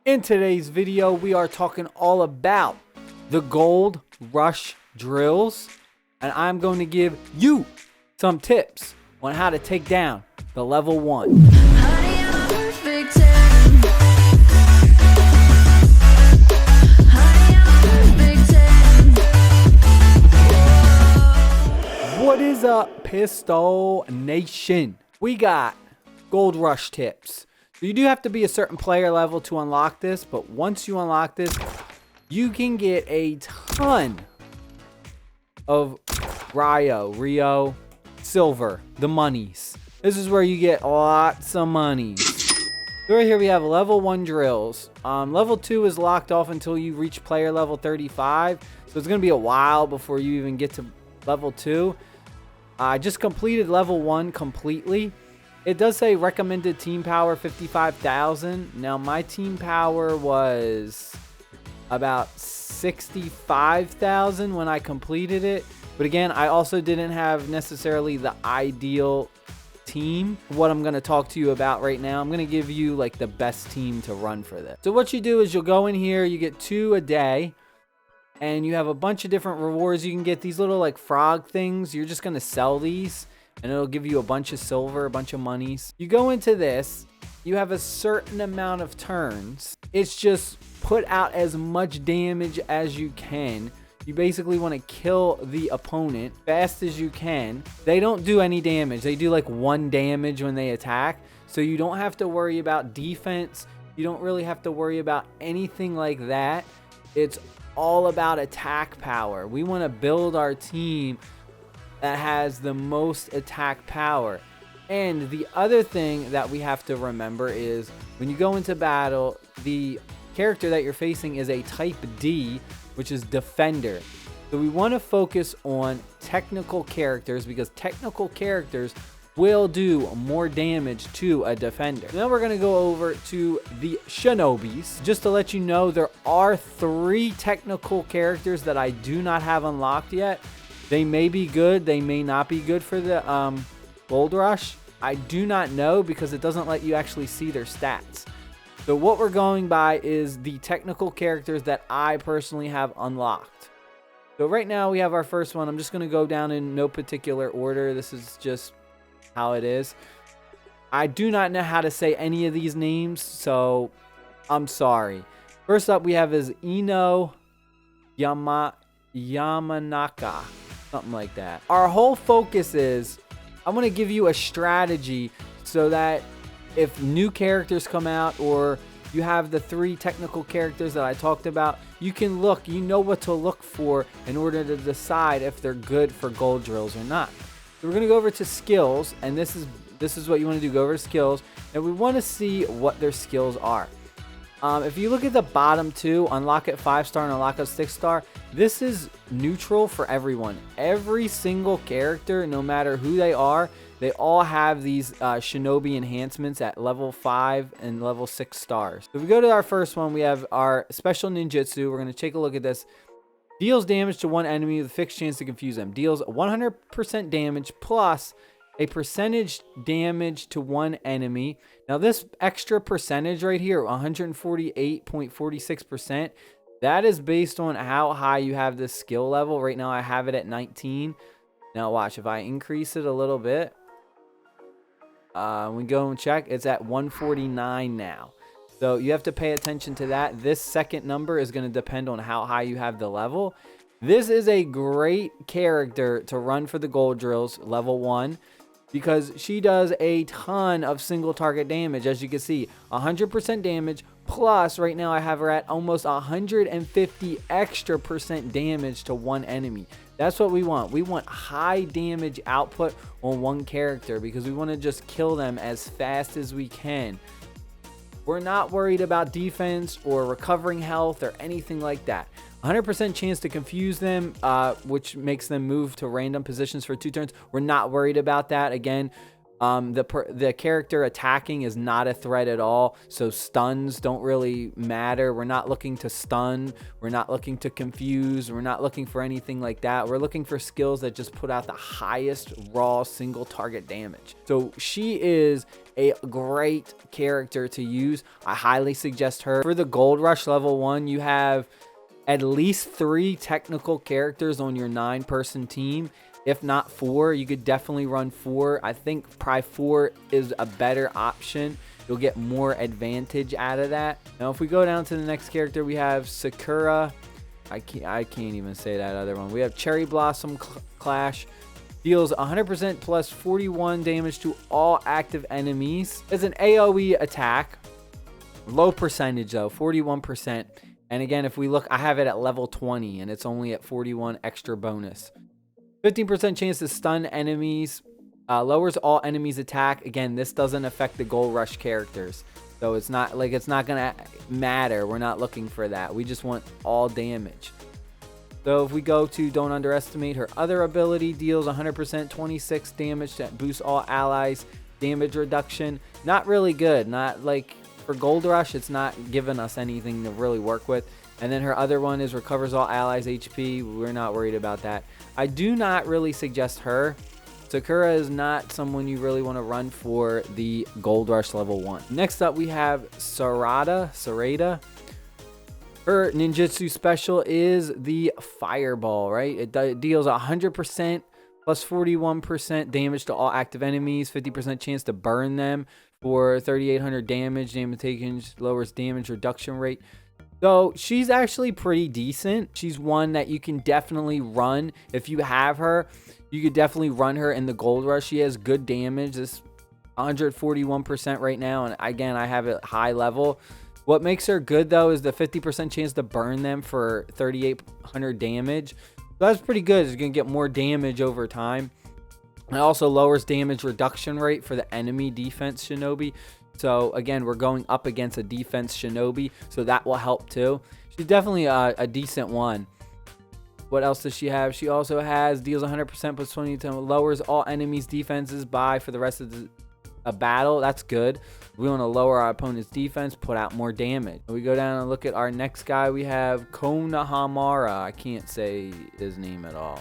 In today's video, we are talking all about the Gold Rush drills, and I'm going to give you some tips on how to take down the level 1. What is up, Pistol Nation? We got Gold Rush tips. So you do have to be a certain player level to unlock this, but once you unlock this, you can get a ton of Rio, silver, the monies. This is where you get lots of monies. So right here we have level 1 drills. Level 2 is locked off until you reach player level 35. So it's going to be a while before you even get to level 2. I just completed level 1 completely. It does say recommended team power 55,000. Now my team power was about 65,000 when I completed it. But again, I also didn't have necessarily the ideal team. What I'm going to talk to you about right now, I'm going to give you like the best team to run for this. So what you do is you'll go in here, you get 2 a day. And you have a bunch of different rewards. You can get these little like frog things. You're just going to sell these. And it'll give you a bunch of silver, a bunch of monies. You go into this. You have a certain amount of turns. It's just put out as much damage as you can. You basically want to kill the opponent fast as you can. They don't do any damage. They do like 1 damage when they attack. So you don't have to worry about defense. You don't really have to worry about anything like that. It's all about attack power. We want to build our team that has the most attack power. And the other thing that we have to remember is when you go into battle, the character that you're facing is a type D, which is defender. So we want to focus on technical characters because technical characters will do more damage to a defender. Now we're going to go over to the Shinobis. Just to let you know, there are 3 technical characters that I do not have unlocked yet. They may be good, they may not be good for the Gold Rush. I do not know because it doesn't let you actually see their stats. So what we're going by is the technical characters that I personally have unlocked. So right now we have our first one. I'm just going to go down in no particular order. This is just how it is. I do not know how to say any of these names, so I'm sorry. First up we have is Ino Yamanaka. Something like that. Our whole focus is I'm going to give you a strategy so that if new characters come out or you have the 3 technical characters that I talked about, you can look, you know what to look for in order to decide if they're good for gold drills or not. So we're going to go over to skills, and this is what you want to do. Go over to skills, and we want to see what their skills are. If you look at the bottom 2, unlock at 5-star and unlock at 6-star, this is neutral for everyone. Every single character, no matter who they are, they all have these Shinobi enhancements at level 5 and level 6 stars. So if we go to our first one, we have our special ninjutsu. We're going to take a look at this. Deals damage to one enemy with a fixed chance to confuse them. Deals 100% damage plus a percentage damage to one enemy. Now this extra percentage right here, 148.46%, that is based on how high you have this skill level. Right now I have it at 19. Now watch, if I increase it a little bit, we go and check, it's at 149 now. So you have to pay attention to that. This second number is going to depend on how high you have the level. This is a great character to run for the gold drills, level 1. Because she does a ton of single target damage. As you can see, 100% damage. Plus, right now I have her at almost 150 extra percent damage to one enemy. That's what we want. We want high damage output on one character because we want to just kill them as fast as we can. We're not worried about defense or recovering health or anything like that. 100% chance to confuse them, which makes them move to random positions for 2 turns. We're not worried about that. Again, The character attacking is not a threat at all, so stuns don't really matter. We're not looking to stun, we're not looking to confuse, we're not looking for anything like that. We're looking for skills that just put out the highest raw single target damage. So she is a great character to use. I highly suggest her. For the Gold Rush level 1, you have at least 3 technical characters on your 9-person team. If not 4, you could definitely run 4. I think probably 4 is a better option. You'll get more advantage out of that. Now, if we go down to the next character, we have Sakura. I can't even say that other one. We have Cherry Blossom Clash. Deals 100% plus 41 damage to all active enemies. It's an AoE attack. Low percentage though, 41%. And again, if we look, I have it at level 20 and it's only at 41 extra bonus. 15% chance to stun enemies. Lowers all enemies attack. Again, this doesn't affect the Gold Rush characters. So it's not gonna matter. We're not looking for that. We just want all damage. So if we go to Don't Underestimate, her other ability deals 100% 26 damage that boosts all allies. Damage reduction. Not really good. Not like for Gold Rush, it's not giving us anything to really work with. And then her other one is recovers all allies HP. We're not worried about that. I do not really suggest her. Sakura is not someone you really want to run for the Gold Rush level 1. Next up, we have Sarada. Her ninjutsu special is the Fireball, right? It deals 100% plus 41% damage to all active enemies, 50% chance to burn them for 3,800 damage. Damage taken lowers damage reduction rate. So she's actually pretty decent. She's one that you can definitely run. If you have her, you could definitely run her in the Gold Rush. She has good damage. This 141% right now. And again, I have it high level. What makes her good though is the 50% chance to burn them for 3,800 damage. So that's pretty good. It's going to get more damage over time. It also lowers damage reduction rate for the enemy defense shinobi. So again, we're going up against a defense shinobi, so that will help too. She's definitely a decent one. What else does she have? She also has deals 100% plus 20 lowers all enemies defenses by for the rest of a battle. That's good. We want to lower our opponent's defense, put out more damage. We go down and look at our next guy. We have Konohamaru. I can't say his name at all.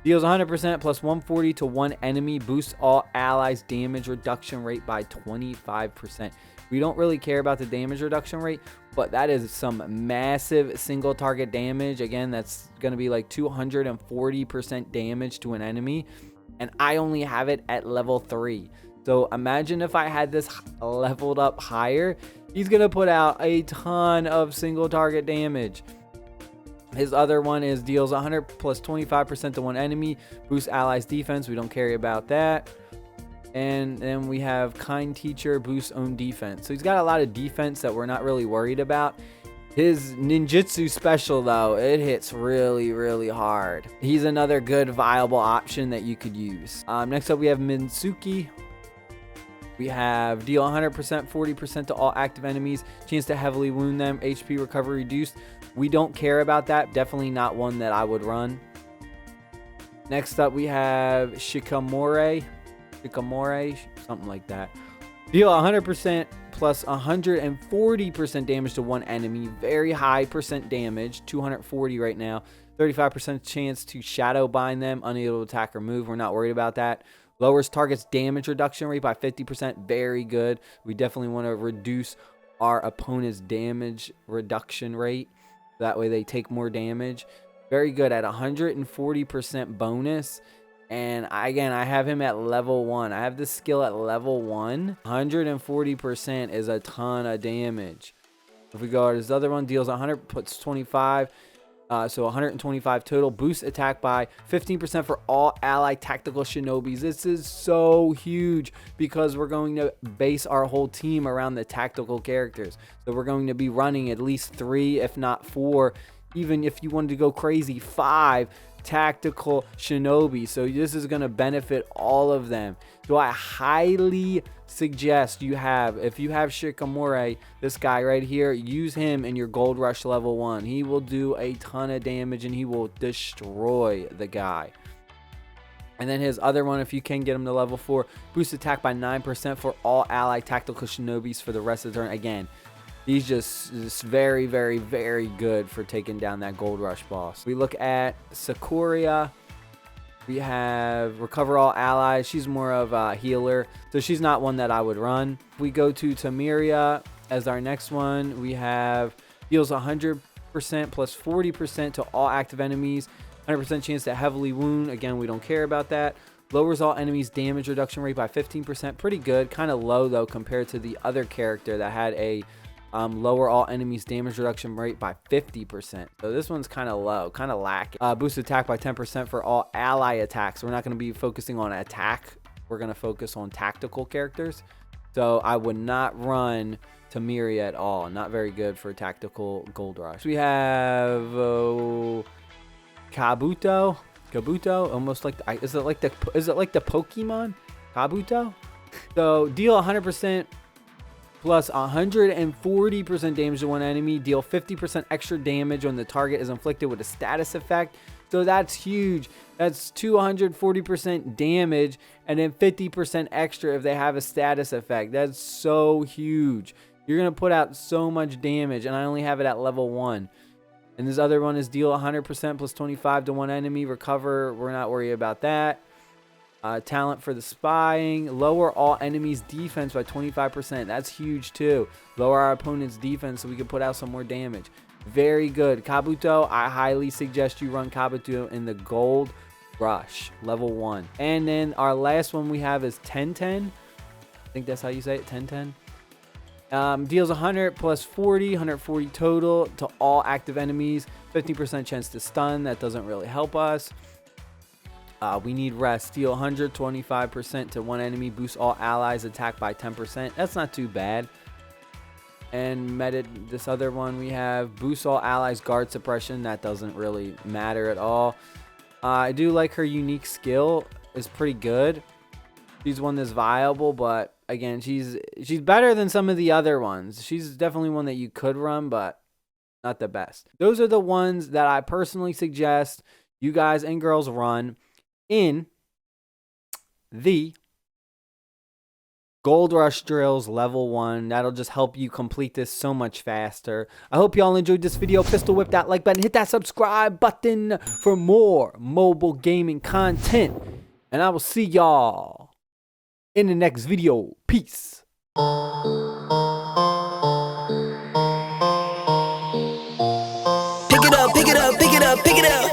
Deals 100% plus 140 to one enemy. Boosts all allies damage reduction rate by 25%. We don't really care about the damage reduction rate, but that is some massive single target damage. Again, that's going to be like 240% damage to an enemy. And I only have it at level 3. So imagine if I had this leveled up higher. He's going to put out a ton of single target damage. His other one is deals 100 plus 25% to one enemy. Boosts allies defense. We don't care about that. And then we have Kind Teacher, boosts own defense. So he's got a lot of defense that we're not really worried about. His ninjutsu special, though, it hits really, really hard. He's another good viable option that you could use. Next up, we have Tsuki. We have deal 100%, 40% to all active enemies. Chance to heavily wound them. HP recovery reduced. We don't care about that. Definitely not one that I would run. Next up, we have Shikamore, something like that. Deal 100% plus 140% damage to one enemy. Very high percent damage, 240 right now. 35% chance to shadow bind them, unable to attack or move. We're not worried about that. Lowers target's damage reduction rate by 50%. Very good. We definitely want to reduce our opponent's damage reduction rate. That way they take more damage. Very good at 140% bonus. And again, I have him at level 1. I have this skill at level 1. 140% is a ton of damage. If we go to his other one, deals 100, puts 25. So 125 total. Boost attack by 15% for all allied tactical shinobis. This is so huge because we're going to base our whole team around the tactical characters. So we're going to be running at least 3, if not 4, even if you wanted to go crazy, 5 tactical shinobi. So this is going to benefit all of them. So I highly suggest if you have Shikamore, this guy right here, use him in your Gold Rush level 1. He will do a ton of damage and he will destroy the guy. And then his other one, if you can get him to level 4, boost attack by 9% for all ally tactical shinobis for the rest of the turn. Again, he's just very, very, very good for taking down that Gold Rush boss. We look at Sakuria. We have recover all allies. She's more of a healer, so she's not one that I would run. We go to Tamiria as our next one. We have heals 100% plus 40% to all active enemies. 100% chance to heavily wound. Again, we don't care about that. Lowers all enemies damage reduction rate by 15%. Pretty good. Kind of low though compared to the other character that had a lower all enemies damage reduction rate by 50%. So this one's kind of low, kind of lacking. Boost attack by 10% for all ally attacks. We're not going to be focusing on attack. We're going to focus on tactical characters. So I would not run Tamiria at all. Not very good for tactical Gold Rush. We have Kabuto, almost like is it like the Pokemon Kabuto? So deal 100% plus 140% damage to one enemy. Deal 50% extra damage when the target is inflicted with a status effect. So that's huge. That's 240% damage and then 50% extra if they have a status effect. That's so huge. You're gonna put out so much damage, and I only have it at level 1. And this other one is deal 100% plus 25 to one enemy. Recover, we're not worried about that. Talent for the spying. Lower all enemies defense by 25%. That's huge too. Lower our opponent's defense so we can put out some more damage. Very good. Kabuto, I highly suggest you run Kabuto in the Gold Rush, level 1. And then our last one we have is Tenten. I think that's how you say it, Tenten. Deals 100 plus 40, 140 total to all active enemies. 15% chance to stun. That doesn't really help us. We need rest. Deal 125% to one enemy. Boost all allies attack by 10%. That's not too bad. And this other one we have boost all allies guard suppression. That doesn't really matter at all. I do like her unique skill. Is pretty good. She's one that's viable, but again, she's better than some of the other ones. She's definitely one that you could run, but not the best. Those are the ones that I personally suggest you guys and girls run in the Gold Rush drills level 1. That'll just help you complete this so much faster. I hope y'all enjoyed this video. Pistol whip that like button, hit that subscribe button for more mobile gaming content, and I will see y'all in the next video. Peace. Pick it up, pick it up, pick it up, pick it up.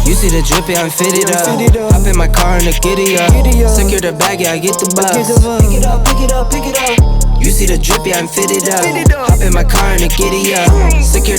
You see the drippy, I'm fitted up. Hop in my car and the giddy up. Secure the bag, yeah, I get the bus. Pick it up, pick it up, pick it up. You see the drippy, I'm fitted up. Hop in my car and the giddy up. Secure